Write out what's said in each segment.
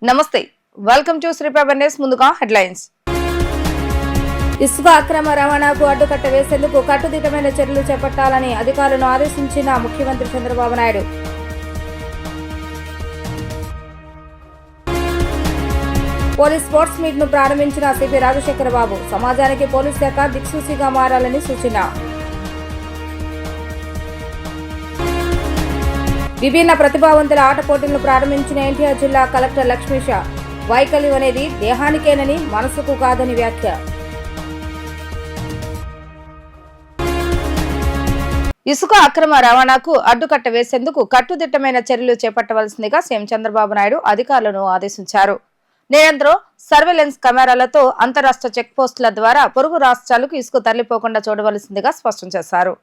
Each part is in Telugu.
నమస్తే, welcome to Sri Prabha news. ముందుగా హెడ్లైన్స్. ఇసుక అక్రమ రవాణాకు అడ్డుకట్ట వేసేందుకు కట్టుదిట్టమైన చర్యలు చేపట్టాలని అధికారులను ఆదేశించిన ముఖ్యమంత్రి Chandrababu Naidu. Police sports meet ను ప్రారంభించిన సిపి రాజశేఖర బాబు సమాజానికి పోలీస్ శాఖ దిక్సూచిగా మారాలని సూచన. విభిన్న ప్రతిభావంతుల ఆట పోటీలను ప్రారంభించిన ఎన్టీఆర్ జిల్లా కలెక్టర్ లక్ష్మీష వైకల్యం అనేది దేహానికేనని మనసుకు కాదని వ్యాఖ్య. ఇసుక అక్రమ రవాణాకు అడ్డుకట్ట వేసేందుకు కట్టుదిట్టమైన చర్యలు చేపట్టవలసిందిగా సీఎం చంద్రబాబు నాయుడు అధికారులను ఆదేశించారు. నిరంతరం సర్వేలెన్స్ కెమెరాలతో అంతరాష్ట్ర చెక్ పోస్టుల ద్వారా పొరుగు రాష్ట్రాలకు ఇసుక తరలిపోకుండా చూడవలసిందిగా స్పష్టం చేశారు.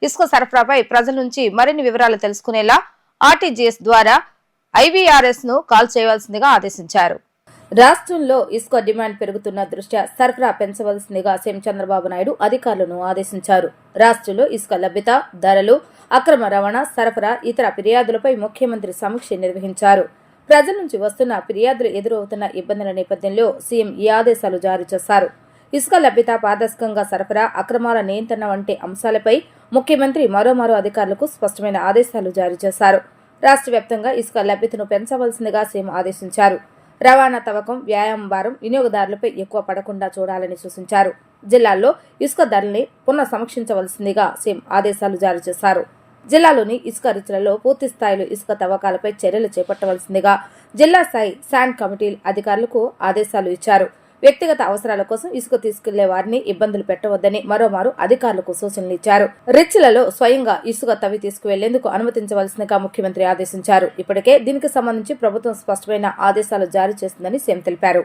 ఇసుక సరఫరాపై ప్రజల నుంచి మరిన్ని వివరాలు తెలుసుకునేలా ఆర్టీజీఎస్ ద్వారా ఐవీఆర్ఎస్ ను కాల్ చేయవలసిందిగా ఆదేశించారు. రాష్ట్రంలో ఇసుక డిమాండ్ పెరుగుతున్న దృష్ట్యా సరఫరా పెంచవలసిందిగా సీఎం చంద్రబాబు నాయుడు అధికారులను ఆదేశించారు. రాష్ట్రంలో ఇసుక లభ్యత, ధరలు, అక్రమ రవాణా, సరఫరా, ఇతర ఫిర్యాదులపై ముఖ్యమంత్రి సమీక్ష నిర్వహించారు. ప్రజల నుంచి వస్తున్న ఫిర్యాదులు ఎదురవుతున్న ఇబ్బందుల నేపథ్యంలో సీఎం ఈ ఆదేశాలు జారీ చేశారు. ఇసుక లభ్యత, పారదర్శకంగా సరఫరా, అక్రమాల నియంత్రణ వంటి అంశాలపై ముఖ్యమంత్రి మరోమారో అధికారులకు స్పష్టమైన ఆదేశాలు జారీ చేశారు. రాష్ట్ర వ్యాప్తంగా ఇసుక లభ్యతను పెంచవలసిందిగా సీఎం ఆదేశించారు. రవాణా తవ్వకం, వ్యాయామం భారం వినియోగదారులపై ఎక్కువ పడకుండా చూడాలని సూచించారు. జిల్లాల్లో ఇసుక ధరల్ని పునః సమీక్షించవలసిందిగా సీఎం ఆదేశాలు జారీ చేశారు. జిల్లాలోని ఇసుక రీచ్లలో పూర్తి స్థాయిలో ఇసుక తవ్వకాలపై చర్యలు చేపట్టవలసిందిగా జిల్లా స్థాయి శాండ్ కమిటీ అధికారులకు ఆదేశాలు ఇచ్చారు. వ్యక్తిగత అవసరాల కోసం ఇసుక తీసుకెళ్లే వారిని ఇబ్బందులు పెట్టవద్దని మరోమారు అధికారులకు సూచనలు ఇచ్చారు. రిచ్లలో స్వయంగా ఇసుక తవ్వి తీసుకువెళ్లేందుకు అనుమతించవలసిందిగా ముఖ్యమంత్రి ఆదేశించారు. ఇప్పటికే దీనికి సంబంధించి ప్రభుత్వం స్పష్టమైన ఆదేశాలు జారీ చేస్తుందని సీఎం తెలిపారు.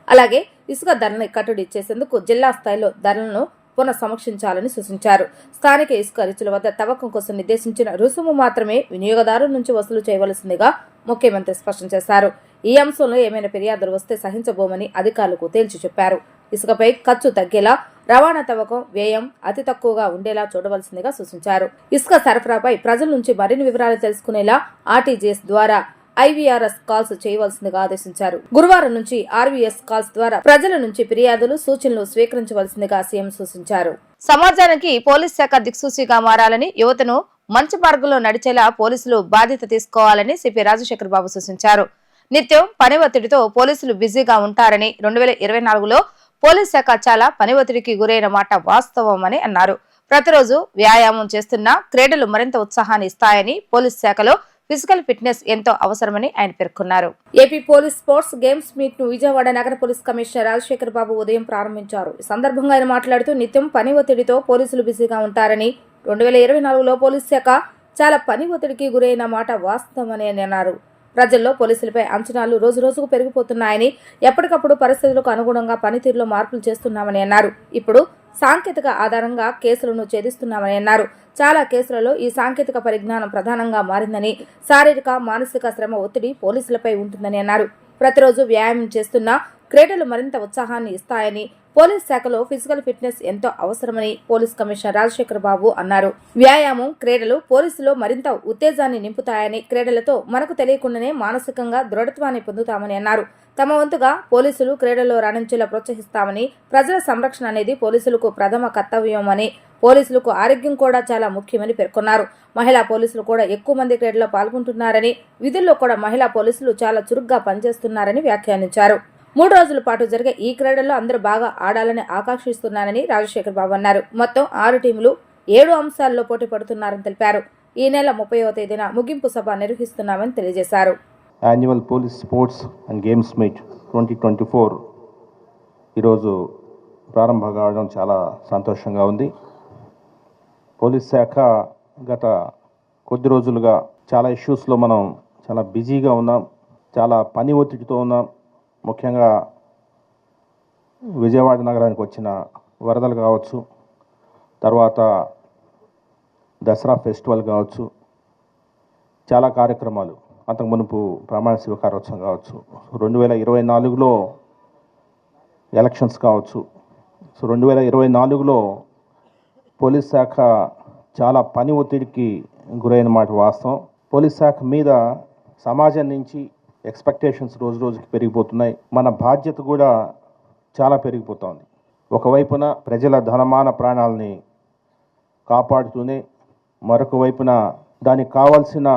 అలాగే ఇసుక ధరని కట్టడి చేసేందుకు జిల్లా స్థాయిలో ధరలను పునః సమీక్షించాలని సూచించారు. స్థానిక ఇసుక రీచుల వద్ద తవ్వకం కోసం నిర్దేశించిన రుసుము మాత్రమే వినియోగదారుల నుంచి వసూలు చేయవలసిందిగా ముఖ్యమంత్రి స్పష్టం చేశారు. ఈ అంశంలో ఏమైనా ఫిర్యాదులు వస్తే సహించబోమని అధికారులకు తేల్చి చెప్పారు. ఇసుకపై ఖర్చు తగ్గేలా, రవాణా తవ్వకం వ్యయం అతి తక్కువగా ఉండేలా చూడవలసిందిగా సూచించారు. ఇసుక సరఫరాపై ప్రజల నుంచి మరిన్ని వివరాలు తెలుసుకునేలా ఆర్టీజీఎస్ ద్వారా ఐవీఆర్ఎస్ కాల్స్ చేయవలసిందిగా ఆదేశించారు. గురువారం నుంచి ఆర్వీఎస్ కాల్స్ ద్వారా ప్రజల నుంచి ఫిర్యాదులు, సూచనలు స్వీకరించవలసిందిగా సీఎం సూచించారు. సమాజానికి పోలీస్ శాఖ దిక్సూచిగా మారాలని, యువతను మంచి మార్గంలో నడిచేలా పోలీసులు బాధ్యత తీసుకోవాలని సిపి రాజశేఖర బాబు సూచించారు. నిత్యం పని ఒత్తిడితో పోలీసులు బిజీగా ఉంటారని, 2024లో పోలీస్ శాఖ చాలా పని ఒత్తిడికి గురైన మాట వాస్తవమని అన్నారు. ప్రతిరోజు వ్యాయామం చేస్తున్న క్రీడలు మరింత ఉత్సాహాన్ని ఇస్తాయని, పోలీస్ శాఖలో ఫిజికల్ ఫిట్నెస్ ఎంతో అవసరమని ఆయన పేర్కొన్నారు. AP police sports games meet ను విజయవాడ నగర పోలీస్ కమిషనర్ రాజశేఖర బాబు ఉదయం ప్రారంభించారు. ఈ సందర్భంగా ఆయన మాట్లాడుతూ నిత్యం పని ఒత్తిడితో పోలీసులు బిజీగా ఉంటారని, 2024లో పోలీస్ శాఖ చాలా పని ఒత్తిడికి గురైన మాట వాస్తవమని అన్నారు. ప్రజల్లో పోలీసులపై అంచనాలు రోజురోజుకు పెరిగిపోతున్నాయని, ఎప్పటికప్పుడు పరిస్థితులకు అనుగుణంగా పనితీరులో మార్పులు చేస్తున్నామని అన్నారు. ఇప్పుడు సాంకేతిక ఆధారంగా కేసులను ఛేదిస్తున్నామని అన్నారు. చాలా కేసులలో ఈ సాంకేతిక పరిజ్ఞానం ప్రధానంగా మారిందని, శారీరక, మానసిక శ్రమ ఒత్తిడి పోలీసులపై ఉంటుందని అన్నారు. ప్రతిరోజు వ్యాయామం చేస్తున్న క్రీడలు మరింత ఉత్సాహాన్ని ఇస్తాయని, పోలీస్ శాఖలో ఫిజికల్ ఫిట్నెస్ ఎంతో అవసరమని పోలీస్ కమిషనర్ రాజశేఖర బాబు అన్నారు. వ్యాయామం, క్రీడలు పోలీసులో మరింత ఉత్తేజాన్ని నింపుతాయని, క్రీడలతో మనకు తెలియకుండానే మానసికంగా దృఢత్వాన్ని పొందుతామని అన్నారు. తమ వంతుగా పోలీసులు క్రీడల్లో రాణించేలా ప్రోత్సహిస్తామని, ప్రజల సంరక్షణ అనేది పోలీసులకు ప్రథమ కర్తవ్యమని, పోలీసులకు ఆరోగ్యం కూడా చాలా ముఖ్యమని పేర్కొన్నారు. మహిళా పోలీసులు కూడా ఎక్కువ మంది క్రీడల్లో పాల్గొంటున్నారని, విధుల్లో కూడా మహిళా పోలీసులు చాలా చురుగ్గా పనిచేస్తున్నారని వ్యాఖ్యానించారు. 3 రోజుల పాటు జరిగే ఈ క్రీడల్లో అందరూ బాగా ఆడాలని ఆకాంక్షిస్తున్నారని రాజశేఖర బాబు అన్నారు. మొత్తం 6 టీములు 7 అంశాల్లో పోటీ పడుతున్నారని తెలిపారు. ఈ నెల 30వ తేదీన ముగింపు సభ నిర్వహిస్తున్నామని తెలియజేశారు. Annual police sports and games meet 2024 ఈరోజు ప్రారంభం కావడం చాలా సంతోషంగా ఉంది. పోలీస్ శాఖ గత కొద్ది రోజులుగా చాలా ఇష్యూస్లో మనం చాలా బిజీగా ఉన్నాం, చాలా పని ఒత్తిడితో ఉన్నాం. ముఖ్యంగా విజయవాడ నగరానికి వచ్చిన వరదలు కావచ్చు, తర్వాత దసరా ఫెస్టివల్ కావచ్చు, చాలా కార్యక్రమాలు, అంతకు మునుపు ప్రమాణ స్వీకారోత్సవం కావచ్చు, 2024లో ఎలక్షన్స్ కావచ్చు. సో 2024లో పోలీస్ శాఖ చాలా పని ఒత్తిడికి గురైన మాట వాస్తవం. పోలీస్ శాఖ మీద సమాజం నుంచి ఎక్స్పెక్టేషన్స్ రోజు రోజుకి పెరిగిపోతున్నాయి. మన బాధ్యత కూడా చాలా పెరిగిపోతుంది. ఒకవైపున ప్రజల ధనమాన ప్రాణాలని కాపాడుతూనే మరొక వైపున దానికి కావాల్సిన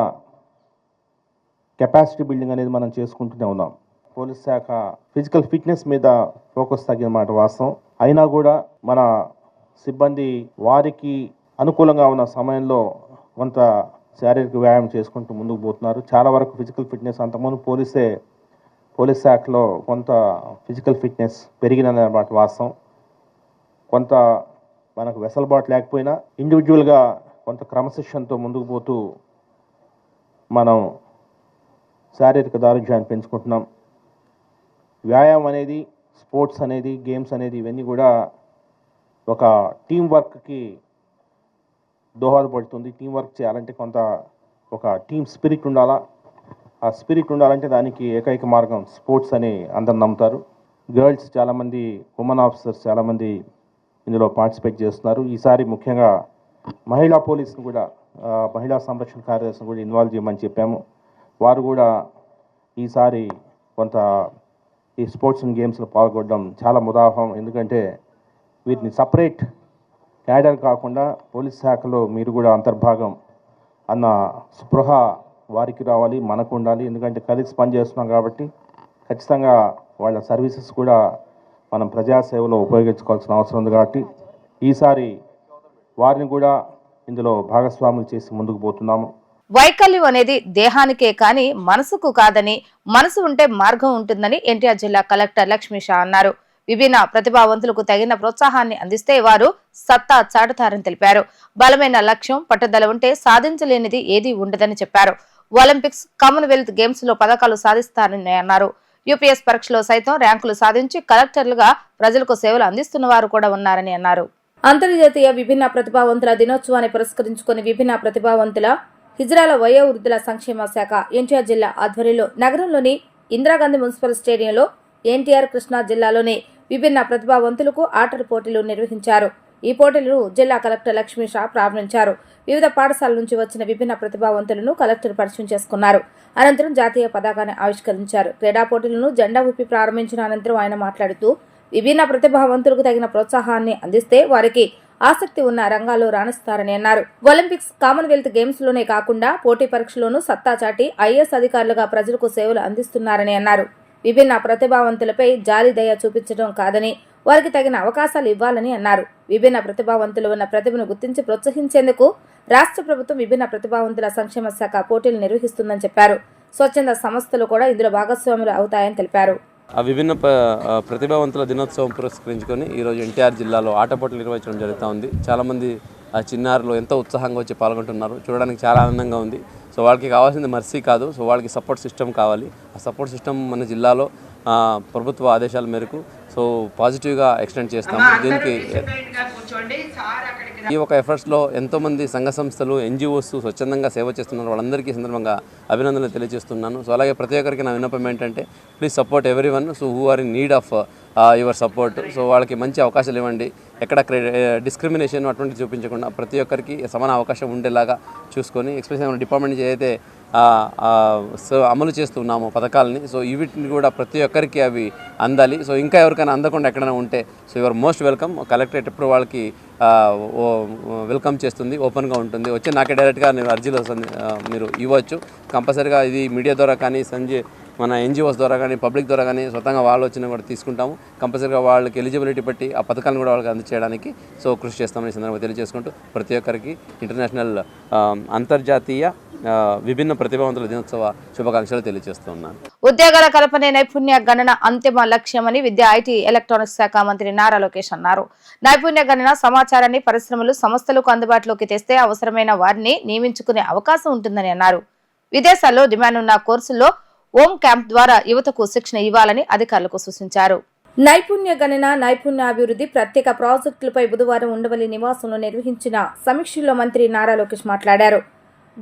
కెపాసిటీ బిల్డింగ్ అనేది మనం చేసుకుంటూనే ఉన్నాం. పోలీస్ శాఖ ఫిజికల్ ఫిట్నెస్ మీద ఫోకస్ తగ్గిన మాట వాస్తవం. అయినా కూడా మన సిబ్బంది వారికి అనుకూలంగా ఉన్న సమయంలో కొంత శారీరక వ్యాయామం చేసుకుంటూ ముందుకు పోతున్నారు. చాలా వరకు ఫిజికల్ ఫిట్నెస్ అంతకుముందు పోలీస్ శాఖలో కొంత ఫిజికల్ ఫిట్నెస్ పెరిగిన మాట వాస్తవం. కొంత మనకు వెసలుబాటు లేకపోయినా ఇండివిజువల్గా కొంత క్రమశిక్షణతో ముందుకు పోతూ మనం శారీరక దారుఢ్యాన్ని పెంచుకుంటున్నాం. వ్యాయామం అనేది, స్పోర్ట్స్ అనేది, గేమ్స్ అనేది ఇవన్నీ కూడా ఒక టీం వర్క్కి దోహదపడుతుంది. టీం వర్క్ చేయాలంటే కొంత ఒక టీం స్పిరిట్ ఉండాలా. ఆ స్పిరిట్ ఉండాలంటే దానికి ఏకైక మార్గం స్పోర్ట్స్ అని అందరు నమ్ముతారు. గర్ల్స్ చాలామంది, ఉమెన్ ఆఫీసర్స్ చాలామంది ఇందులో పార్టిసిపేట్ చేస్తున్నారు. ఈసారి ముఖ్యంగా మహిళా పోలీసును కూడా, మహిళా సంరక్షణ కార్యదర్శిని కూడా ఇన్వాల్వ్ చేయమని చెప్పాము. వారు కూడా ఈసారి కొంత ఈ స్పోర్ట్స్ అండ్ గేమ్స్లో పాల్గొనడం చాలా ముదావహం. ఎందుకంటే వీటిని సపరేట్ క్యాడర్ కాకుండా పోలీస్ శాఖలో మీరు కూడా అంతర్భాగం అన్న స్పృహ వారికి రావాలి, మనకు ఉండాలి. ఎందుకంటే కలిసి పనిచేస్తున్నాం కాబట్టి ఖచ్చితంగా వాళ్ళ సర్వీసెస్ కూడా మనం ప్రజాసేవలో ఉపయోగించుకోవాల్సిన అవసరం ఉంది. కాబట్టి ఈసారి వారిని కూడా ఇందులో భాగస్వాములు చేసి ముందుకు పోతున్నాము. వైకల్యం అనేది దేహానికే కాని మనసుకు కాదని, మనసు ఉంటే మార్గం ఉంటుందని ఎన్టీఆర్ జిల్లా కలెక్టర్ లక్ష్మీ షా అన్నారు. విభిన్న ప్రతిభావంతులకు తగిన ప్రోత్సాహాన్ని అందిస్తే వారు సత్తా చాటుతారని తెలిపారు. బలమైన లక్ష్యం, పట్టుదల ఉంటే సాధించలేనిది ఏదీ ఉండదని చెప్పారు. ఒలింపిక్స్, కామన్వెల్త్ గేమ్స్ లో పథకాలు సాధిస్తారని అన్నారు. యూపీఎస్ పరీక్షలో సైతం ర్యాంకులు సాధించి కలెక్టర్లుగా ప్రజలకు సేవలు అందిస్తున్న వారు కూడా ఉన్నారని అన్నారు. అంతర్జాతీయ విభిన్న ప్రతిభావంతుల దినోత్సవాన్ని పురస్కరించుకుని విభిన్న ప్రతిభావంతుల హిజ్రాల వయోవృద్ధుల సంక్షేమ శాఖ ఎన్టీఆర్ జిల్లా ఆధ్వర్యంలో నగరంలోని ఇందిరాగాంధీ మున్సిపల్ స్టేడియంలో ఎన్టీఆర్ కృష్ణా జిల్లాలోని విభిన్న ప్రతిభావంతులకు ఆటల పోటీలు నిర్వహించారు. ఈ పోటీలను జిల్లా కలెక్టర్ లక్ష్మీ షా ప్రారంభించారు. వివిధ పాఠశాలల నుంచి వచ్చిన విభిన్న ప్రతిభావంతులను కలెక్టర్ పరిచయం చేసుకున్నారు. అనంతరం జాతీయ పతాకాన్ని ఆవిష్కరించారు. క్రీడా పోటీలను జెండా ఊపి ప్రారంభించిన అనంతరం ఆయన మాట్లాడుతూ విభిన్న ప్రతిభావంతులకు తగిన ప్రోత్సాహాన్ని అందిస్తే వారికి ఆసక్తి ఉన్న రంగాల్లో రాణిస్తారని అన్నారు. ఒలింపిక్స్, కామన్వెల్త్ గేమ్స్ లోనే కాకుండా పోటీ పరీక్షలోనూ సత్తా చాటి ఐఏఎస్ అధికారులుగా ప్రజలకు సేవలు అందిస్తున్నారని అన్నారు. విభిన్న ప్రతిభావంతులపై జాలి దయ చూపించడం కాదని, వారికి తగిన అవకాశాలు ఇవ్వాలని అన్నారు. విభిన్న ప్రతిభావంతులు ఉన్న ప్రతిభను గుర్తించి ప్రోత్సహించేందుకు రాష్ట్ర ప్రభుత్వం విభిన్న ప్రతిభావంతుల సంక్షేమ శాఖ పోటీలు నిర్వహిస్తుందని చెప్పారు. స్వచ్ఛంద సంస్థలు కూడా ఇందులో భాగస్వాములు అవుతాయని తెలిపారు. ఆ విభిన్న ప్రతిభావంతుల దినోత్సవం పురస్కరించుకొని ఈరోజు ఎన్టీఆర్ జిల్లాలో ఆటపోటీలు నిర్వహించడం జరుగుతూ ఉంది. చాలామంది ఆ చిన్నారులు ఎంతో ఉత్సాహంగా వచ్చి పాల్గొంటున్నారు. చూడడానికి చాలా ఆనందంగా ఉంది. సో వాళ్ళకి కావాల్సింది మర్సీ కాదు, సో వాళ్ళకి సపోర్ట్ సిస్టమ్ కావాలి. ఆ సపోర్ట్ సిస్టమ్ మన జిల్లాలో ప్రభుత్వ ఆదేశాల మేరకు సో పాజిటివ్గా ఎక్స్టెండ్ చేస్తాము. దీనికి ఈ ఒక ఎఫర్ట్స్లో ఎంతోమంది సంఘ సంస్థలు, ఎన్జిఓస్ స్వచ్ఛందంగా సేవ చేస్తున్నారు. వాళ్ళందరికీ సందర్భంగా అభినందనలు తెలియజేస్తున్నాను. సో అలాగే ప్రతి ఒక్కరికి నా విన్నపం ఏంటంటే please support everyone so who are in need of your support. So వాళ్ళకి మంచి అవకాశాలు ఇవ్వండి. ఎక్కడ డిస్క్రిమినేషన్ అటువంటి చూపించకుండా ప్రతి ఒక్కరికి సమాన అవకాశం ఉండేలాగా చూసుకొని, ఎక్స్పెషల్లీ మన డిపార్ట్మెంట్ ఏదైతే సో అమలు చేస్తున్నాము పథకాలని, సో వీటిని కూడా ప్రతి ఒక్కరికి అవి అందాలి. సో ఇంకా ఎవరికైనా అందకుండా ఎక్కడైనా ఉంటే so your most welcome. Collectorate ఎప్పుడు వాళ్ళకి వెల్కమ్ చేస్తుంది, ఓపెన్గా ఉంటుంది. వచ్చి నాకే డైరెక్ట్గా అర్జీలో మీరు ఇవ్వచ్చు. కంపల్సరీగా ఇది మీడియా ద్వారా కానీ, మన ఎన్జిఓస్ ద్వారా కానీ, పబ్లిక్ ద్వారా కానీ స్వతంగా వాళ్ళు వచ్చినా కూడా తీసుకుంటాము. కంపల్సరీగా వాళ్ళకి ఎలిజిబిలిటీ బట్టి ఆ పథకాలను కూడా వాళ్ళకి అందచేయడానికి సో కృషి చేస్తామని సందర్భంగా తెలియజేసుకుంటూ ప్రతి ఒక్కరికి ఇంటర్నేషనల్ అంతర్జాతీయ విభిన్న ప్రతిభావంతుల దినోత్సవ శుభాకాంక్షలు తెలియజేస్తున్నాను. ఉద్యోగాల కల్పనే నైపుణ్య గణన అంతిమ లక్ష్యమని విద్యా, ఐటీ, ఎలక్ట్రానిక్స్ శాఖ మంత్రి నారా లోకేష్ అన్నారు. నైపుణ్య గణన సమాచారాన్ని పరిశ్రమలు, సంస్థలకు అందుబాటులోకి తెస్తే అవసరమైన వారిని నియమించుకునే అవకాశం ఉంటుందని అన్నారు. విదేశాల్లో డిమాండ్ ఉన్న కోర్సుల్లో ఓమ్ క్యాంప్ ద్వారా యువతకు శిక్షణ ఇవ్వాలని అధికారులకు సూచించారు. నైపుణ్య గణన, నైపుణ్యాభివృద్ధి ప్రత్యేక ప్రాజెక్టులపై బుధవారం ఉండవల్లి నివాసంలో నిర్వహించిన సమీక్షలో మంత్రి నారా లోకేష్ మాట్లాడారు.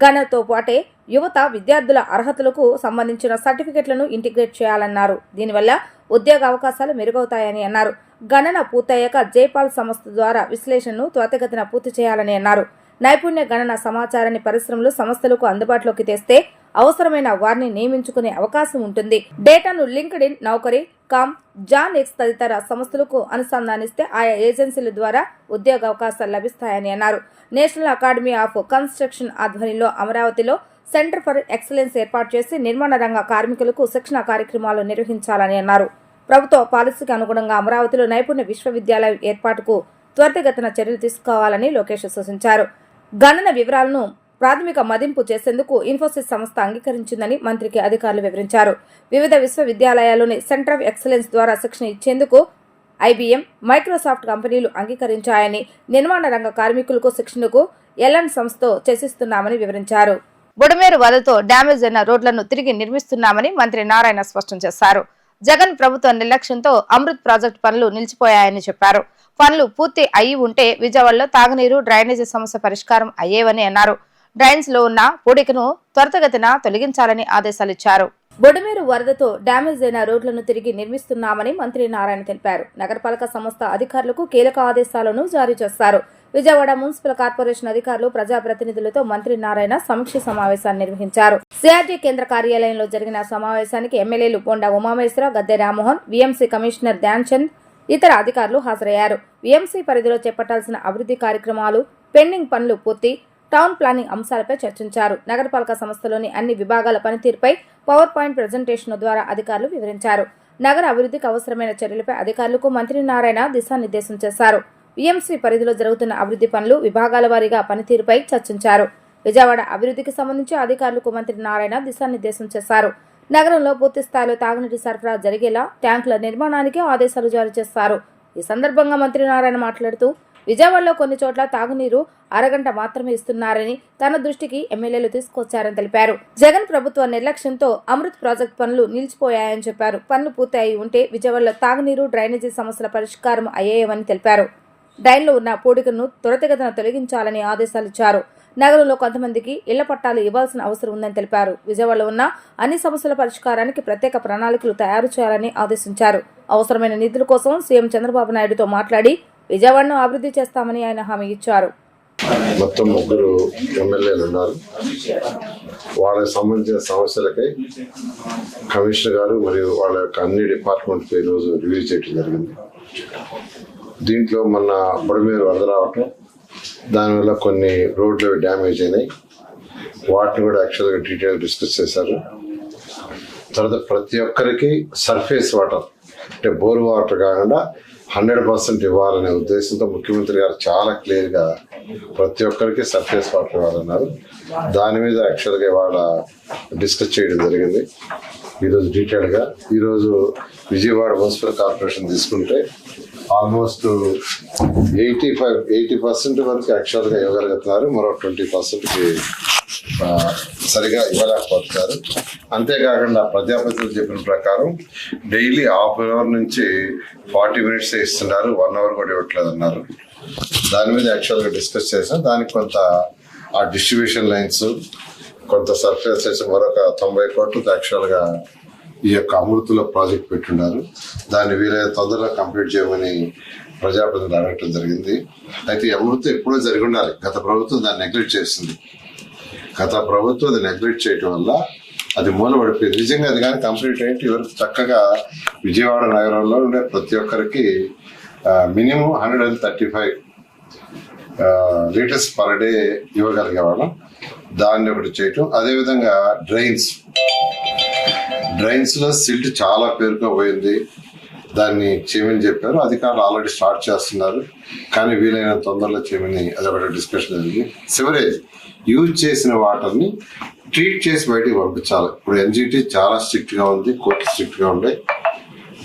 గణనతో పాటే యువత విద్యార్థుల అర్హతలకు సంబంధించిన సర్టిఫికెట్లను ఇంటిగ్రేట్ చేయాలన్నారు. దీనివల్ల ఉద్యోగ అవకాశాలు మెరుగవుతాయని అన్నారు. గణన పూర్తయ్యాక జైపాల్ సంస్థ ద్వారా విశ్లేషణను త్వరితగతిన పూర్తి చేయాలని అన్నారు. నైపుణ్య గణన సమాచారాన్ని పరిశ్రమలు, సంస్థలకు అందుబాటులోకి తెస్తే అవసరమైన వారిని నియమించుకునే అవకాశం ఉంటుంది. డేటాను లింక్డ్ ఇన్, నౌకరీ, కామ్, జాన్ ఎక్స్ తదితర సంస్థలకు అనుసంధానిస్తే ఆయా ఏజెన్సీల ద్వారా ఉద్యోగ అవకాశాలు లభిస్తాయని అన్నారు. నేషనల్ అకాడమీ ఆఫ్ కన్స్ట్రక్షన్ ఆధ్వర్యంలో అమరావతిలో సెంటర్ ఫర్ ఎక్సలెన్స్ ఏర్పాటు చేసి నిర్మాణ రంగ కార్మికులకు శిక్షణ కార్యక్రమాలు నిర్వహించాలని అన్నారు. ప్రభుత్వ పాలసీకి అనుగుణంగా అమరావతిలో నైపుణ్య విశ్వవిద్యాలయం ఏర్పాటుకు త్వరితగతిన చర్యలు తీసుకోవాలని లోకేష్ సూచించారు. గణన వివరాలను ప్రాథమిక మదింపు చేసేందుకు ఇన్ఫోసిస్ సంస్థ అంగీకరించిందని మంత్రికి అధికారులు వివరించారు. వివిధ విశ్వవిద్యాలయాల్లోని సెంటర్ ఆఫ్ ఎక్సలెన్స్ ద్వారా శిక్షణ ఇచ్చేందుకు ఐబీఎం, మైక్రోసాఫ్ట్ కంపెనీలు అంగీకరించాయని, నిర్మాణ రంగ కార్మికులకు శిక్షణకు ఎల్ఎన్ సంస్థతో చర్చిస్తున్నామని వివరించారు. బుడమేరు వరదతో డ్యామేజ్ అయిన రోడ్లను తిరిగి నిర్మిస్తున్నామని మంత్రి నారాయణ స్పష్టం చేశారు. జగన్ ప్రభుత్వ నిర్లక్ష్యంతో అమృత్ ప్రాజెక్టు పనులు నిలిచిపోయాయని చెప్పారు. పనులు పూర్తి అయి ఉంటే విజయవాడలో తాగునీరు, డ్రైనేజీ సమస్య పరిష్కారం అయ్యేవని అన్నారు. డ్రైన్స్ లో ఉన్న పూడికను త్వరితగతిన తొలగించాలని ఆదేశాలిచ్చారు. బొడమేరు వరదతో డ్యామేజ్ అయిన రోడ్లను తిరిగి నిర్మిస్తున్నామని మంత్రి నారాయణ తెలిపారు. నగరపాలక సంస్థ అధికారులకు కీలక ఆదేశాలను జారీ చేశారు. విజయవాడ మున్సిపల్ కార్పొరేషన్ అధికారులు, ప్రజాప్రతినిధులతో మంత్రి నారాయణ సమీక్ష సమావేశాన్ని నిర్వహించారు. సిఆర్డీ కేంద్ర కార్యాలయంలో జరిగిన సమావేశానికి ఎమ్మెల్యేలు బొండా ఉమామేశ్వర, గద్దె రామ్మోహన్, వీఎంసీ కమిషనర్ ధ్యాన్ చంద్, ఇతర అధికారులు హాజరయ్యారు. వీఎంసీ పరిధిలో చేపట్టాల్సిన అభివృద్ధి కార్యక్రమాలు, పెండింగ్ పనులు పూర్తి, టౌన్ ప్లానింగ్ అంశాలపై చర్చించారు. నగరపాలక సంస్థలోని అన్ని విభాగాల పనితీరుపై పవర్ పాయింట్ ప్రెజెంటేషన్ ద్వారా అధికారులు వివరించారు. నగర అభివృద్ధికి అవసరమైన చర్యలపై అధికారులకు మంత్రి నారాయణ దిశానిర్దేశం చేశారు. వీఎంసీ పరిధిలో జరుగుతున్న అభివృద్ధి పనులు, విభాగాల వారీగా పనితీరుపై చర్చించారు. విజయవాడ అభివృద్ధికి సంబంధించి అధికారులకు మంత్రి నారాయణ దిశానిర్దేశం చేశారు. నగరంలో పూర్తి స్థాయిలో తాగునీటి సరఫరా జరిగేలా ట్యాంకుల నిర్మాణానికి ఆదేశాలు జారీ చేశారు. ఈ సందర్భంగా మంత్రి నారాయణ మాట్లాడుతూ, విజయవాడలో కొన్ని చోట్ల తాగునీరు అరగంట మాత్రమే ఇస్తున్నారని తన దృష్టికి ఎమ్మెల్యేలు తీసుకొచ్చారని తెలిపారు. జగన్ ప్రభుత్వ నిర్లక్ష్యంతో అమృత్ ప్రాజెక్టు పనులు నిలిచిపోయాయని చెప్పారు. పనులు పూర్తి అయి ఉంటే విజయవాడలో తాగునీరు, డ్రైనేజీ సమస్యల పరిష్కారం అయ్యేవని తెలిపారు. డ్రైన్లో ఉన్న పూడికను త్వరితగతిన తొలగించాలని ఆదేశాలిచ్చారు. నగరంలో కొంతమందికి ఇళ్ల పట్టాలు ఇవ్వాల్సిన అవసరం ఉందని తెలిపారు. విజయవాడలో ఉన్న అన్ని సమస్యల పరిష్కారానికి ప్రత్యేక ప్రణాళికలు తయారు చేయాలని ఆదేశించారు. అవసరమైన నిధుల కోసం సీఎం చంద్రబాబు నాయుడుతో మాట్లాడి విజయవాడను అభివృద్ధి చేస్తామని ఆయన హామీ ఇచ్చారు. మొత్తం 3 ఎమ్మెల్యేలు ఉన్నారు. వాళ్ళకి సంబంధించిన సమస్యలకై కమిషనర్ గారు మరియు వాళ్ళ యొక్క అన్ని డిపార్ట్మెంట్స్ ఈరోజు రివ్యూ చేయడం జరిగింది. దీంట్లో మొన్న బుడమేరు వరద రావటం, దానివల్ల కొన్ని రోడ్లు డ్యామేజ్ అయినాయి. వాటిని కూడా యాక్చువల్గా డీటెయిల్ డిస్కస్ చేశారు. తర్వాత ప్రతి ఒక్కరికి సర్ఫేస్ వాటర్, అంటే బోర్ వాటర్ కాకుండా 100% ఇవ్వాలనే ఉద్దేశంతో ముఖ్యమంత్రి గారు చాలా క్లియర్గా ప్రతి ఒక్కరికి సర్ఫేస్ వాటర్ ఇవ్వాలన్నారు. దాని మీద యాక్చువల్గా ఇవాళ డిస్కస్ చేయడం జరిగింది ఈరోజు డీటెయిల్గా. ఈరోజు విజయవాడ మున్సిపల్ కార్పొరేషన్ తీసుకుంటే ఆల్మోస్ట్ 80% వరకు యాక్చువల్గా ఇవ్వగలుగుతున్నారు. మరో 20%కి సరిగా ఇవ్వలేకపోతున్నారు. అంతేకాకుండా ప్రజాప్రతినిధులు చెప్పిన ప్రకారం డైలీ ½ అవర్ నుంచి 40 మినిట్స్ ఇస్తున్నారు, 1 అవర్ కూడా ఇవ్వట్లేదు అన్నారు. దాని మీద యాక్చువల్గా డిస్కస్ చేసాం. దానికి కొంత ఆ డిస్ట్రిబ్యూషన్ లైన్స్, కొంత సర్ఫేస్ లైన్స్, మరొక 90 కోట్లు యాక్చువల్గా ఈ యొక్క అమృతలో ప్రాజెక్ట్ పెట్టున్నారు. దాన్ని వీలైన తొందరగా కంప్లీట్ చేయమని ప్రజాప్రతినిధులు అడగటం జరిగింది. అయితే ఈ అమృతం ఎప్పుడో జరిగి ఉండాలి. గత ప్రభుత్వం దాన్ని నెగ్లెక్ట్ చేసింది. గత ప్రభుత్వం అది నెగ్లెక్ట్ చేయటం వల్ల అది మూలపడిపోయింది. నిజంగా అది కానీ కంప్లీట్ అయ్యి ఇవరకు చక్కగా విజయవాడ నగరంలో ఉండే ప్రతి ఒక్కరికి మినిమం 135 లీటర్స్ పర్ డే ఇవ్వగలిగేవాళ్ళం. దాన్ని ఒకటి చేయటం. అదేవిధంగా డ్రైన్స్లో సిల్ట్ చాలా పేరుకోపోయింది, దాన్ని చేయమని చెప్పారు. అధికారులు ఆల్రెడీ స్టార్ట్ చేస్తున్నారు, కానీ వీలైన తొందరలో చేయమని అదొకటి డిస్కషన్ జరిగింది. సివరేజ్ యూజ్ చేసిన వాటర్ని ట్రీట్ చేసి బయటికి పంపించాలి. ఇప్పుడు ఎన్జిటి చాలా స్ట్రిక్ట్గా ఉంది, కోర్టు స్ట్రిక్ట్గా ఉండే.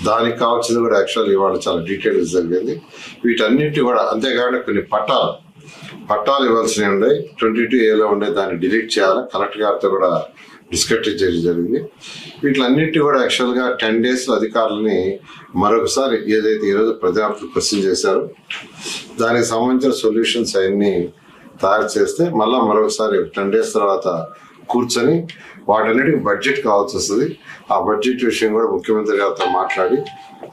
దానికి కావాల్సింది కూడా యాక్చువల్ ఇవాళ చాలా డీటెయిల్స్ జరిగింది. వీటన్నిటి కూడా అంతేకాకుండా కొన్ని పట్టాలు ఇవ్వాల్సినవి ఉన్నాయి. 22A ఉండే దాన్ని డిలీట్ చేయాలి. కలెక్టర్ గారితో కూడా డిస్కస్ చేయడం జరిగింది. వీటిలన్నిటి కూడా యాక్చువల్గా 10 days అధికారులని మరొకసారి ఏదైతే ఈరోజు ప్రజాప్రతినిధులు క్వశ్చన్ చేశారో దానికి సంబంధించిన సొల్యూషన్స్ అవన్నీ తయారు చేస్తే మళ్ళీ మరొకసారి 10 days తర్వాత కూర్చొని వాటన్నిటికి బడ్జెట్ కావాల్సి వస్తుంది. ఆ బడ్జెట్ విషయం కూడా ముఖ్యమంత్రి గారితో మాట్లాడి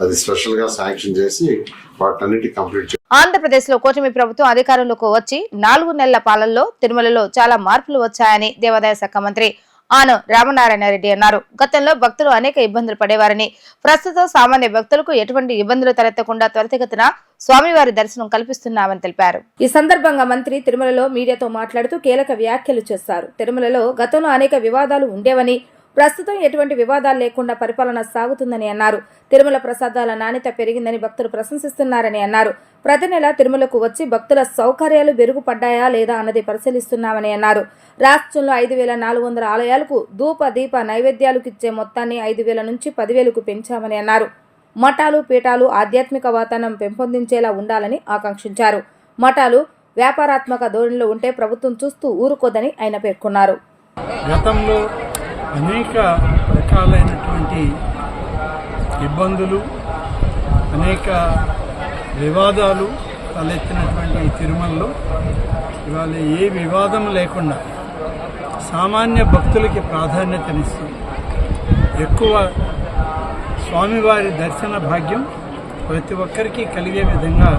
అది స్పెషల్గా శాంక్షన్ చేసి వాటన్నిటి కంప్లీట్ చేయాలి. ఆంధ్రప్రదేశ్ లో కూటమి ప్రభుత్వం అధికారంలోకి వచ్చి 4 నెలల పాలనలో తిరుమలలో చాలా మార్పులు వచ్చాయని దేవాదాయ శాఖ మంత్రి ఆను రామనారాయణ రెడ్డి అన్నారు. గతంలో భక్తులు అనేక ఇబ్బందులు పడేవారని, ప్రస్తుతం సామాన్య భక్తులకు ఎటువంటి ఇబ్బందులు తలెత్తకుండా త్వరితగతిన స్వామివారి దర్శనం కల్పిస్తున్నామని తెలిపారు. ఈ సందర్భంగా మంత్రి తిరుమలలో మీడియాతో మాట్లాడుతూ కీలక వ్యాఖ్యలు చేశారు. తిరుమలలో గతంలో అనేక వివాదాలు ఉండేవని, ప్రస్తుతం ఎటువంటి వివాదాలు లేకుండా పరిపాలన సాగుతుందని అన్నారు. తిరుమల ప్రసాదాల నాణ్యత పెరిగిందని భక్తులు ప్రశంసిస్తున్నారని అన్నారు. ప్రతి నెల తిరుమలకు వచ్చి భక్తుల సౌకర్యాలు మెరుగుపడ్డాయా లేదా అన్నది పరిశీలిస్తున్నామని అన్నారు. రాష్ట్రంలో 5,400 ఆలయాలకు ధూప దీప నైవేద్యాలకు ఇచ్చే మొత్తాన్ని 5,000 నుంచి 10,000కు పెంచామని అన్నారు. మఠాలు పీఠాలు ఆధ్యాత్మిక వాతావరణం పెంపొందించేలా ఉండాలని ఆకాంక్షించారు. మఠాలు వ్యాపారాత్మక ధోరణిలో ఉంటే ప్రభుత్వం చూస్తూ ఊరుకోదని ఆయన పేర్కొన్నారు. గతంలో అనేక రకాలైనటువంటి ఇబ్బందులు, అనేక వివాదాలు తలెత్తినటువంటి తిరుమలలో ఇవాళ ఏ వివాదం లేకుండా సామాన్య భక్తులకి ప్రాధాన్యతనిస్తూ ఎక్కువ స్వామివారి దర్శన భాగ్యం ప్రతి ఒక్కరికి కలిగే విధంగా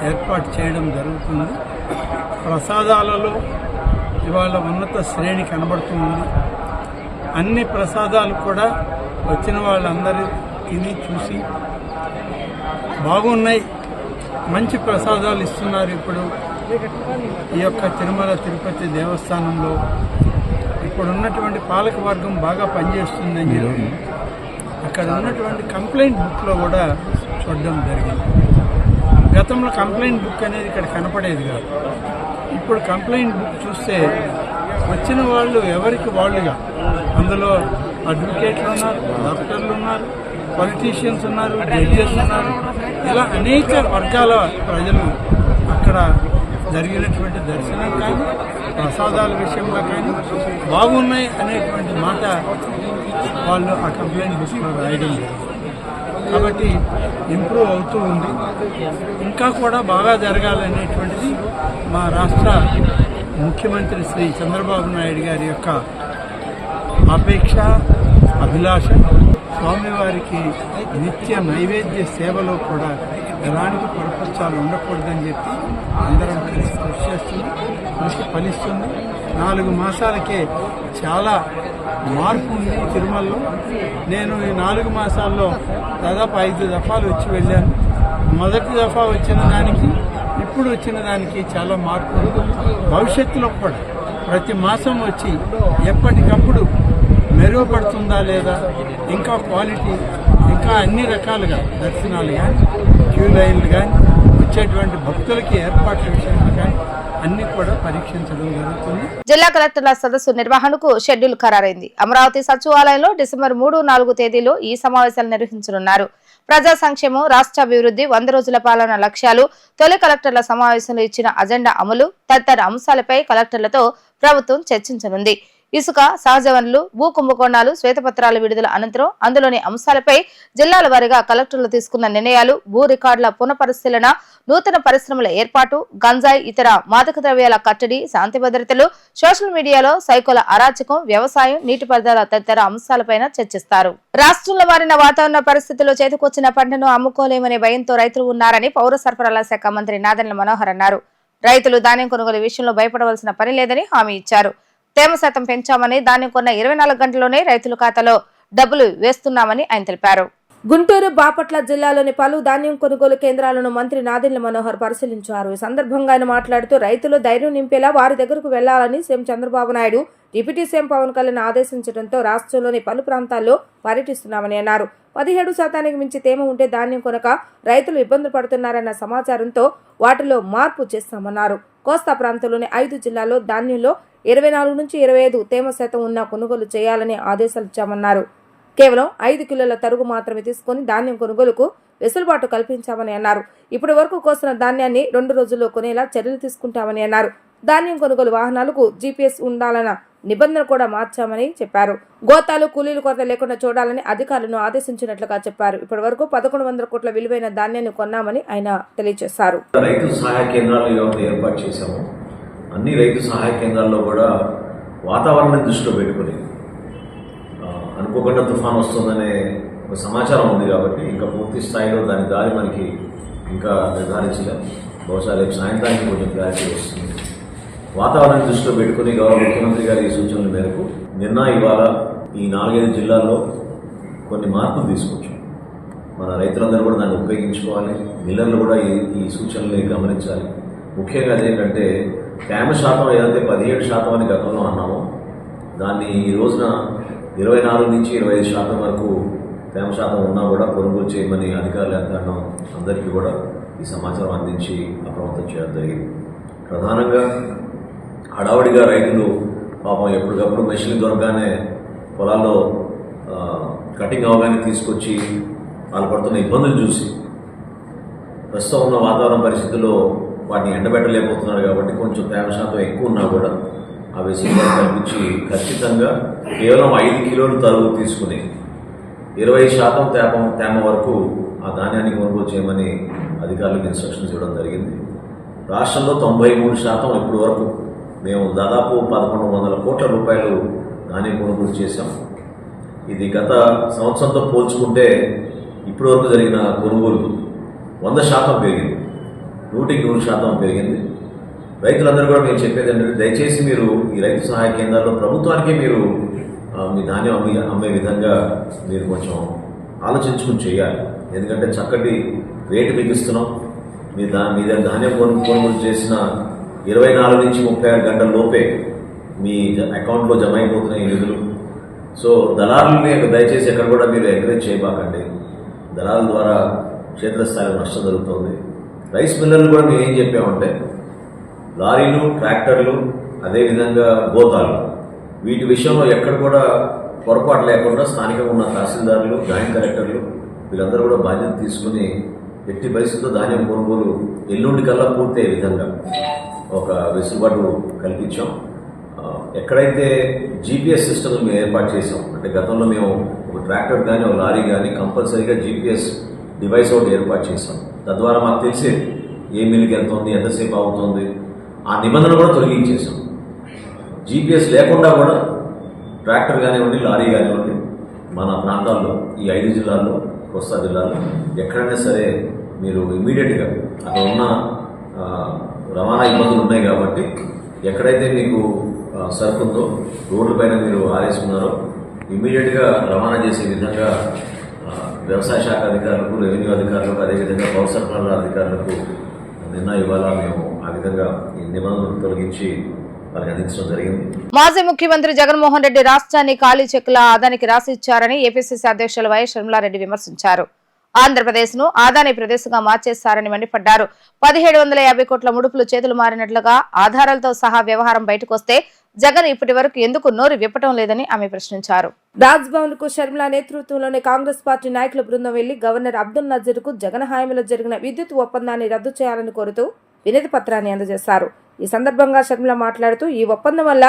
ఏర్పాటు చేయడం జరుగుతుంది. ప్రసాదాలలో ఇవాళ ఉన్నత శ్రేణి కనబడుతుంది. అన్ని ప్రసాదాలు కూడా వచ్చిన వాళ్ళందరూ తిని చూసి బాగున్నాయి, మంచి ప్రసాదాలు ఇస్తున్నారు. ఇప్పుడు ఈ యొక్క తిరుమల తిరుపతి దేవస్థానంలో ఇప్పుడు ఉన్నటువంటి పాలక వర్గం బాగా పనిచేస్తుందని చెప్పి అక్కడ ఉన్నటువంటి కంప్లైంట్ బుక్లో కూడా చూడడం జరిగింది. గతంలో కంప్లైంట్ బుక్ అనేది ఇక్కడ కనపడేది కాదు. ఇప్పుడు కంప్లైంట్ బుక్ చూస్తే వచ్చిన వాళ్ళు ఎవరికి వాళ్ళుగా, అందులో అడ్వకేట్లు ఉన్నారు, డాక్టర్లు ఉన్నారు, పొలిటీషియన్స్ ఉన్నారు, జడ్జెస్ ఉన్నారు, ఇలా అనేక వర్గాల ప్రజలు అక్కడ జరిగినటువంటి దర్శనం కానీ ప్రసాదాల విషయంలో కానీ బాగున్నాయి అనేటువంటి మాట వాళ్ళు ఆ కంప్లైంట్ బుక్లో రాయడం జరిగింది. కాబట్టి ఇంప్రూవ్ అవుతూ ఉంది. ఇంకా కూడా బాగా జరగాలనేటువంటిది మా రాష్ట్ర ముఖ్యమంత్రి శ్రీ చంద్రబాబు నాయుడు గారి యొక్క అపేక్ష, అభిలాష. స్వామివారికి నిత్య నైవేద్య సేవలో కూడా ఎలాంటి పొరపక్షాలు ఉండకూడదని చెప్పి అందరం కలిసి కృషి చేస్తుంది. కృషి ఫలిస్తుంది. 4 మాసాలకే చాలా మార్పు ఉంది తిరుమలలో. నేను ఈ 4 మాసాల్లో దాదాపు 5 దఫాలు వచ్చి వెళ్ళాను. మొదటి దఫా వచ్చిన దానికి ఇప్పుడు వచ్చిన దానికి చాలా మార్పు ఉంది. భవిష్యత్తులో కూడా ప్రతి మాసం వచ్చి ఎప్పటికప్పుడు మెరుగుపడుతుందా లేదా, ఇంకా క్వాలిటీ, ఇంకా అన్ని రకాలుగా దర్శనాలు కానీ, క్యూ లైన్లు కానీ, వచ్చేటువంటి భక్తులకి ఏర్పాట్ల విషయంలో కానీ అన్ని కూడా పరీక్షించడం జరుగుతుంది. జిల్లా కలెక్టర్ల సదస్సు నిర్వహణకు షెడ్యూల్ ఖరారైంది. అమరావతి సచివాలయంలో డిసెంబర్ 3, 4 తేదీలో ఈ సమావేశాలు నిర్వహించనున్నారు. ప్రజా సంక్షేమం, రాష్ట్ర అభివృద్ధి, 100 రోజుల పాలన లక్ష్యాలు, తొలి కలెక్టర్ల సమావేశంలో ఇచ్చిన అజెండా అమలు తదితర అంశాలపై కలెక్టర్లతో ప్రభుత్వం చర్చించనుంది. ఇసుక, సహజ వనరులు, భూ కుంభకోణాలు, శ్వేతపత్రాల విడుదల అనంతరం అందులోని అంశాలపై జిల్లాల వారీగా కలెక్టర్లు తీసుకున్న నిర్ణయాలు, భూ రికార్డుల పునఃపరిశీలన, నూతన పరిశ్రమల ఏర్పాటు, గంజాయి, ఇతర మాదక ద్రవ్యాల కట్టడి, శాంతి భద్రతలు, సోషల్ మీడియాలో సైకోల అరాచకం, వ్యవసాయం, నీటిపారుదల తదితర అంశాలపైన చర్చిస్తారు. రాష్ట్రంలో మారిన వాతావరణ పరిస్థితుల్లో చేతికొచ్చిన పంటను అమ్ముకోలేమనే భయంతో రైతులు ఉన్నారని పౌర సరఫరాల శాఖ మంత్రి నాదెండ్ల మనోహర్ అన్నారు. రైతులు ధాన్యం కొనుగోలు విషయంలో భయపడవలసిన పని లేదని హామీ ఇచ్చారు. తేమ శాతం పెంచామని, ధాన్యం కొన్న 24 గంటల్లోనే రైతుల ఖాతాలో డబ్బులు వేస్తున్నామని ఆయన తెలిపారు. గుంటూరు, బాపట్ల జిల్లాలోని పలు ధాన్యం కొనుగోలు కేంద్రాలను మంత్రి నాదెండ్ల మనోహర్ పరిశీలించారు. ఈ సందర్భంగా ఆయన మాట్లాడుతూ రైతులు ధైర్యం నింపేలా వారి దగ్గరకు వెళ్లాలని CM Chandrababu Naidu, deputy CM Pawan Kalyan ఆదేశించడంతో రాష్ట్రంలోని పలు ప్రాంతాల్లో పర్యటిస్తున్నామని అన్నారు. 17% మించి తేమ ఉంటే ధాన్యం కొనక రైతులు ఇబ్బందులు పడుతున్నారన్న సమాచారంతో వాటిలో మార్పు చేస్తామన్నారు. కోస్తా ప్రాంతంలోని 5 జిల్లాల్లో ధాన్యంలో 24 నుంచి 25 తేమ శాతం ఉన్న కొనుగోలు చేయాలని ఆదేశాలు ఇచ్చామన్నారు. కేవలం 5 కిలోల తరుగు మాత్రమే తీసుకుని ధాన్యం కొనుగోలుకు వెసులుబాటు కల్పించామని అన్నారు. ఇప్పటి వరకు కోసిన ధాన్యాన్ని 2 రోజుల్లో కొనేలా చర్యలు తీసుకుంటామని అన్నారు. ధాన్యం కొనుగోలు వాహనాలకు జీపీఎస్ ఉండాలన్న నిబంధన కూడా మార్చామని చెప్పారు. గోతాలు, కూలీలు కొరత లేకుండా చూడాలని అధికారులను ఆదేశించినట్లుగా చెప్పారు. ఇప్పటి వరకు 1100 కోట్ల విలువైన ధాన్యాన్ని కొన్నామని ఆయన తెలియజేశారు. రైతు సహాయ కేంద్రాలు ఏర్పాటు చేశాము. అన్ని రైతు సహాయ కేంద్రాల్లో కూడా వాతావరణం దృష్టిలో పెట్టుకుని అనుకోకుండా తుఫాన్ వస్తుందనే ఒక సమాచారం ఉంది కాబట్టి ఇంకా పూర్తి స్థాయిలో దాని దారి మనకి ఇంకా నిర్ధారించలేము. బహుశా రేపు సాయంత్రానికి కొంచెం క్లారిటీ వస్తుంది. వాతావరణం దృష్టిలో పెట్టుకుని గౌరవ ముఖ్యమంత్రి గారి సూచనల మేరకు నిన్న ఇవాళ ఈ 4-5 జిల్లాల్లో కొన్ని మార్పులు తీసుకొచ్చాం. మన రైతులందరూ కూడా దాన్ని ఉపయోగించుకోవాలి, మిల్లర్లు కూడా ఈ సూచనల్ని గమనించాలి. ముఖ్యంగా అదేంటంటే తేమ శాతం ఏదైతే 17% అని గతంలో అన్నామో దాన్ని ఈ రోజున 24 నుంచి 25% వరకు తేమ శాతం ఉన్నా కూడా కొనుగోలు చేయమని అధికారులు యంత్రాంగం అందరికీ కూడా ఈ సమాచారం అందించి అప్రమత్తం చేయడం జరిగింది. ప్రధానంగా హడావుడిగా రైతులు పాపం ఎప్పటికప్పుడు మెషిన్ దొరకగానే పొలాల్లో కటింగ్ అవగానే తీసుకొచ్చి వాళ్ళు పడుతున్న ఇబ్బందులు చూసి ప్రస్తుతం ఉన్న వాతావరణ పరిస్థితుల్లో వాటిని ఎండబెట్టలేకపోతున్నారు కాబట్టి కొంచెం తేమ శాతం ఎక్కువ ఉన్నా కూడా ఆ వెసులుబాటు కల్పించి ఖచ్చితంగా కేవలం 5 కిలోలు తరుగు తీసుకుని 20% తేమ వరకు ఆ ధాన్యాన్ని కొనుగోలు చేయమని అధికారులకు ఇన్స్ట్రక్షన్స్ ఇవ్వడం జరిగింది. రాష్ట్రంలో 93% ఇప్పటి వరకు మేము దాదాపు 1,100 కోట్ల రూపాయలు ధాన్యం కొనుగోలు చేశాం. ఇది గత సంవత్సరంతో పోల్చుకుంటే ఇప్పటి వరకు జరిగిన కొనుగోలు 100% పెరిగింది, 100% పెరిగింది. రైతులందరూ కూడా మేము చెప్పేది ఏంటంటే దయచేసి మీరు ఈ రైతు సహాయ కేంద్రాల్లో ప్రభుత్వానికే మీరు మీ ధాన్యం అమ్మే విధంగా మీరు కొంచెం ఆలోచించుకుని చేయాలి. ఎందుకంటే చక్కటి రేటు మీకు ఇస్తున్నాం. మీ దగ్గర ధాన్యం కొనుగోలు చేసిన 24 నుంచి 36 గంటల లోపే మీ అకౌంట్లో జమ అయిపోతున్నాయి ఈ నిధులు. సో దళారులని దయచేసి ఎక్కడ కూడా మీరు ఎంకరేజ్ చేయబాకండి. దళారుల ద్వారా క్షేత్రస్థాయిలో నష్టం జరుగుతుంది. రైస్ మిల్లర్లు కూడా మేము ఏం చెప్పామంటే లారీలు, ట్రాక్టర్లు, అదేవిధంగా గోతాలు వీటి విషయంలో ఎక్కడ కూడా పొరపాటు లేకుండా స్థానికంగా ఉన్న తహసీల్దారులు, జాయింట్ కలెక్టర్లు వీళ్ళందరూ కూడా బాధ్యత తీసుకుని ఎట్టి పరిస్థితుల్లో ధాన్యం కొనుగోలు ఎల్లుండి కల్లా పూర్తయ్యే విధంగా ఒక వెసులుబాటు కల్పించాం. ఎక్కడైతే జీపీఎస్ సిస్టమ్ మేము ఏర్పాటు చేసాం అంటే గతంలో మేము ఒక ట్రాక్టర్ కానీ ఒక లారీ కానీ కంపల్సరీగా జీపీఎస్ డివైస్ ఒకటి ఏర్పాటు చేసాం. తద్వారా మాకు తెలిసేది ఏ మిల్లుకి ఎంత ఉంది, ఎంతసేపు అవుతుంది, ఆ నిబంధన కూడా తొలగించేసాం. జీపీఎస్ లేకుండా కూడా ట్రాక్టర్ కానివ్వండి, లారీ కానివ్వండి మన ప్రాంతాల్లో ఈ 5 జిల్లాల్లో, కోస్తా జిల్లాల్లో ఎక్కడైనా సరే మీరు ఇమీడియట్గా అక్కడ ఉన్న రవాణా ఇబ్బందులు ఉన్నాయి కాబట్టి ఎక్కడైతే మీకు సరుకుందో రోడ్లపైన మీరు ఆరేసుకున్నారో ఇమీడియట్గా రవాణా చేసే విధంగా వ్యవసాయ శాఖ అధికారులకు, రెవెన్యూ అధికారులకు, అదేవిధంగా పౌర సరఫరాల అధికారులకు నిన్న ఇవాళ మేము ఆ విధంగా ఈ నిబంధనలు తొలగించి వారికి అందించడం జరిగింది. మాజీ ముఖ్యమంత్రి జగన్మోహన్ రెడ్డి రాష్ట్రాన్ని ఖాళీ చెక్కుల అదానికి రాసి ఇచ్చారని ఏపీసీసీ అధ్యక్షులు వైఎస్ షర్మిలారెడ్డి విమర్శించారు. ఆంధ్రప్రదేశ్ ను ఆదాని ప్రదేశంగా మార్చేస్తారని మండిపడ్డారు. 1750 కోట్ల ముడుపులు చేతులు మారినట్లుగా ఆధారాలతో సహా వ్యవహారం బయటకొస్తే జగన్ ఇప్పటి వరకు ఎందుకు నోరు విప్పటం లేదని ఆమె ప్రశ్నించారు. రాజ్భవన్ కు షర్మిలా నేతృత్వంలోని కాంగ్రెస్ పార్టీ నాయకుల బృందం వెళ్లి గవర్నర్ అబ్దుల్ నజీర్ కు జగన్ హామీలో జరిగిన విద్యుత్ ఒప్పందాన్ని రద్దు చేయాలని కోరుతూ వినతి పత్రాన్ని అందజేశారు. ఈ సందర్భంగా షర్మిల మాట్లాడుతూ ఈ ఒప్పందం వల్ల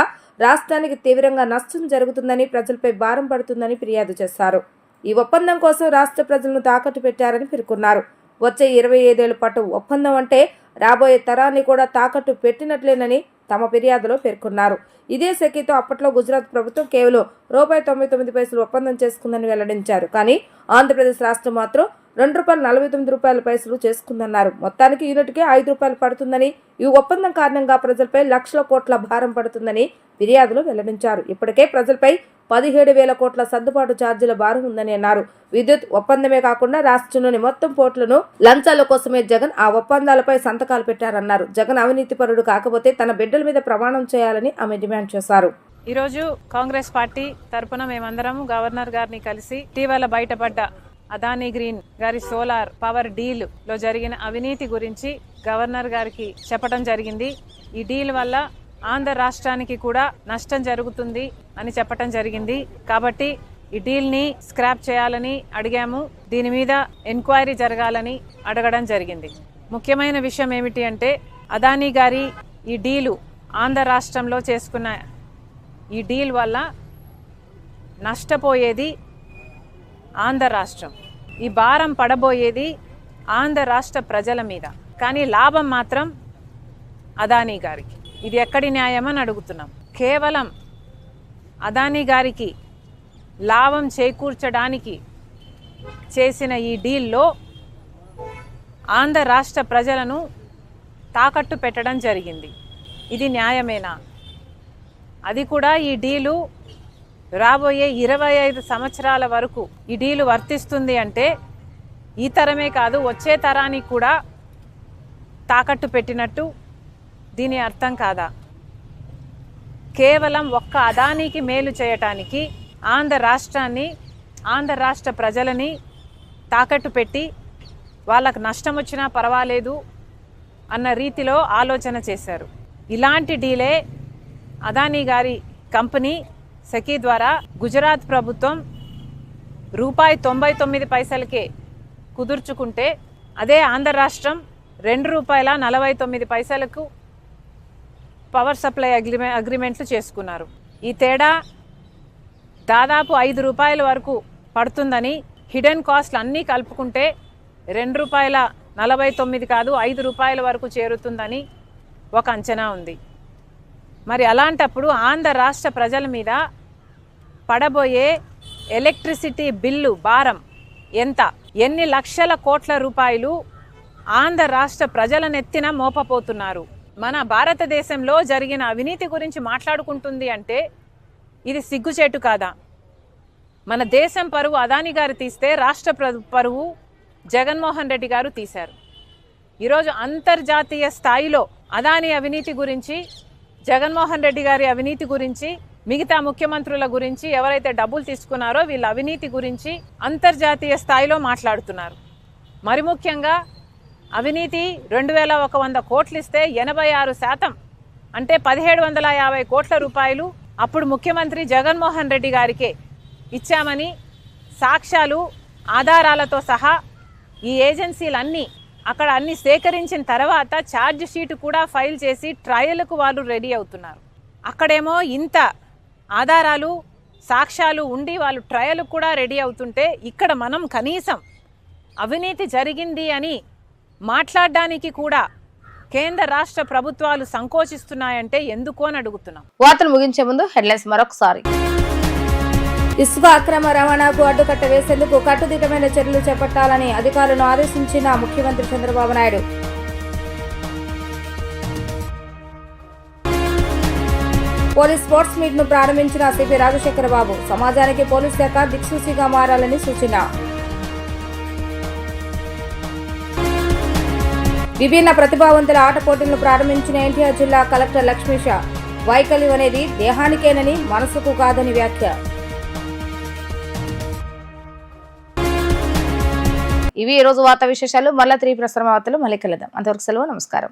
రాష్ట్రానికి తీవ్రంగా నష్టం జరుగుతుందని, ప్రజలపై భారం పడుతుందని ఫిర్యాదు చేశారు. ఈ ఒప్పందం కోసం రాష్ట్ర ప్రజలను తాకట్టు పెట్టారని పేర్కొన్నారు. వచ్చే 25 ఏళ్ల పాటు ఒప్పందం అంటే రాబోయే తరాన్ని కూడా తాకట్టు పెట్టినట్లేనని తమ ఫిర్యాదులో పేర్కొన్నారు. ఇదే శక్తితో అప్పట్లో గుజరాత్ ప్రభుత్వం కేవలం ₹99 ఒప్పందం చేసుకుందని వెల్లడించారు. కానీ ఆంధ్రప్రదేశ్ రాష్ట్రం మాత్రం ₹2.49 చేసుకుందన్నారు. మొత్తానికి యూనిట్కి ₹5 పడుతుందని, ఈ ఒప్పందం కారణంగా ప్రజలపై లక్షల కోట్ల భారం పడుతుందని ఫిర్యాదులో వెల్లడించారు. ఇప్పటికే ప్రజలపై 17,000 కోట్ల సర్దుబాటు ఛార్జీల భారం ఉందని అన్నారు. విద్యుత్ ఒప్పందమే కాకుండా రాష్ట్రంలోని మొత్తం పోర్టులను లంచాల కోసమే జగన్ ఆ ఒప్పందాలపై సంతకాలు పెట్టారన్నారు. జగన్ అవినీతిపరుడు కాకపోతే తన బిడ్డల మీద ప్రమాణం చేయాలని ఆమె డిమాండ్ చేశారు. ఈరోజు కాంగ్రెస్ పార్టీ తరపున మేమందరం గవర్నర్ గారిని కలిసి ఇటీవల బయటపడ్డ అదానీ గ్రీన్ గారి సోలార్ పవర్ డీల్ లో జరిగిన అవినీతి గురించి గవర్నర్ గారికి చెప్పడం జరిగింది. ఈ డీల్ వల్ల ఆంధ్ర రాష్ట్రానికి కూడా నష్టం జరుగుతుంది అని చెప్పడం జరిగింది. కాబట్టి ఈ డీల్ ని స్క్రాప్ చేయాలని అడిగాము. దీని మీద ఎంక్వైరీ జరగాలని అడగడం జరిగింది. ముఖ్యమైన విషయం ఏమిటి అంటే అదానీ గారి ఈ డీలు ఆంధ్ర రాష్ట్రంలో చేసుకున్న ఈ డీల్ వల్ల నష్టపోయేది ఆంధ్ర రాష్ట్రం, ఈ భారం పడబోయేది ఆంధ్ర రాష్ట్ర ప్రజల మీద, కానీ లాభం మాత్రం అదానీ గారికి. ఇది ఎక్కడి న్యాయమని అడుగుతున్నాం. కేవలం అదానీ గారికి లాభం చేకూర్చడానికి చేసిన ఈ డీల్లో ఆంధ్ర రాష్ట్ర ప్రజలను తాకట్టు పెట్టడం జరిగింది. ఇది న్యాయమేనా? అది కూడా ఈ డీలు రాబోయే 25 సంవత్సరాల వరకు ఈ డీలు వర్తిస్తుంది అంటే ఈ తరమే కాదు వచ్చే తరానికి కూడా తాకట్టు పెట్టినట్టు దీని అర్థం కాదా? కేవలం ఒక్క అదానికి మేలు చేయటానికి ఆంధ్ర రాష్ట్రాన్ని, ఆంధ్ర రాష్ట్ర ప్రజలని తాకట్టు పెట్టి వాళ్ళకు నష్టం వచ్చినా పర్వాలేదు అన్న రీతిలో ఆలోచన చేశారు. ఇలాంటి డీలే అదానీ గారి కంపెనీ సెకీ ద్వారా గుజరాత్ ప్రభుత్వం ₹99 కుదుర్చుకుంటే అదే ఆంధ్ర రాష్ట్రం ₹2.49 పవర్ సప్లై అగ్రిమెంట్లు చేసుకున్నారు. ఈ తేడా దాదాపు ₹5 వరకు పడుతుందని, హిడెన్ కాస్ట్లు అన్నీ కలుపుకుంటే ₹2.49 కాదు ₹5 వరకు చేరుతుందని ఒక అంచనా ఉంది. మరి అలాంటప్పుడు ఆంధ్ర రాష్ట్ర ప్రజల మీద పడబోయే ఎలక్ట్రిసిటీ బిల్లు భారం ఎంత? ఎన్ని లక్షల కోట్ల రూపాయలు ఆంధ్ర రాష్ట్ర ప్రజల నెత్తిన మోపపోతున్నారు? మన భారతదేశంలో జరిగిన అవినీతి గురించి మాట్లాడుకుంటుంది అంటే ఇది సిగ్గుచేటు కాదా? మన దేశం పరువు అదానీ గారు తీస్తే రాష్ట్ర పరువు జగన్మోహన్ రెడ్డి గారు తీశారు. ఈరోజు అంతర్జాతీయ స్థాయిలో అదానీ అవినీతి గురించి, జగన్మోహన్ రెడ్డి గారి అవినీతి గురించి, మిగతా ముఖ్యమంత్రుల గురించి, ఎవరైతే డబ్బులు తీసుకున్నారో వీళ్ళ అవినీతి గురించి అంతర్జాతీయ స్థాయిలో మాట్లాడుతున్నారు. మరి ముఖ్యంగా అవినీతి 2100 కోట్లు ఇస్తే 86% అంటే 1750 కోట్ల రూపాయలు అప్పుడు ముఖ్యమంత్రి జగన్మోహన్ రెడ్డి గారికే ఇచ్చామని సాక్ష్యాలు, ఆధారాలతో సహా ఈ ఏజెన్సీలన్నీ అక్కడ అన్ని సేకరించిన తర్వాత ఛార్జ్ షీట్ కూడా ఫైల్ చేసి ట్రయల్కు వాళ్ళు రెడీ అవుతున్నారు. అక్కడేమో ఇంత ఆధారాలు, సాక్ష్యాలు ఉండి వాళ్ళు ట్రయల్ కూడా రెడీ అవుతుంటే ఇక్కడ మనం కనీసం అవినీతి జరిగింది అని మాట్లాడడానికి కూడా కేంద్ర రాష్ట్ర ప్రభుత్వాలు సంకోచిస్తున్నాయంటే ఎందుకు అని అడుగుతున్నాం. వార్తలు ముగించే ముందు హెడ్లైన్స్ మరొకసారి. ఇసుక అక్రమ రవాణాకు అడ్డుకట్ట వేసేందుకు కట్టుదిట్టమైన చర్యలు చేపట్టాలని అధికారులను ఆదేశించిన ముఖ్యమంత్రి Chandrababu Naidu. Police sports meet ను ప్రారంభించిన సిపి రాజశేఖర్ బాబు. సమాజానికి పోలీస్ శాఖ దిక్సూచిగా మారాలని సూచన. విభిన్న ప్రతిభావంతుల ఆట పోటీలను ప్రారంభించిన ఎన్టీఆర్ జిల్లా కలెక్టర్ లక్ష్మీష. వైకల్యం అనేది దేహానికేనని మనసుకు కాదని వ్యాఖ్య. ఇవి ఈ రోజు వార్తా విశేషాలు. మళ్ళా 3 ప్రసారం వార్తలు మళ్ళీ కలుద్దాం. అంతవరకు సెలవు, నమస్కారం.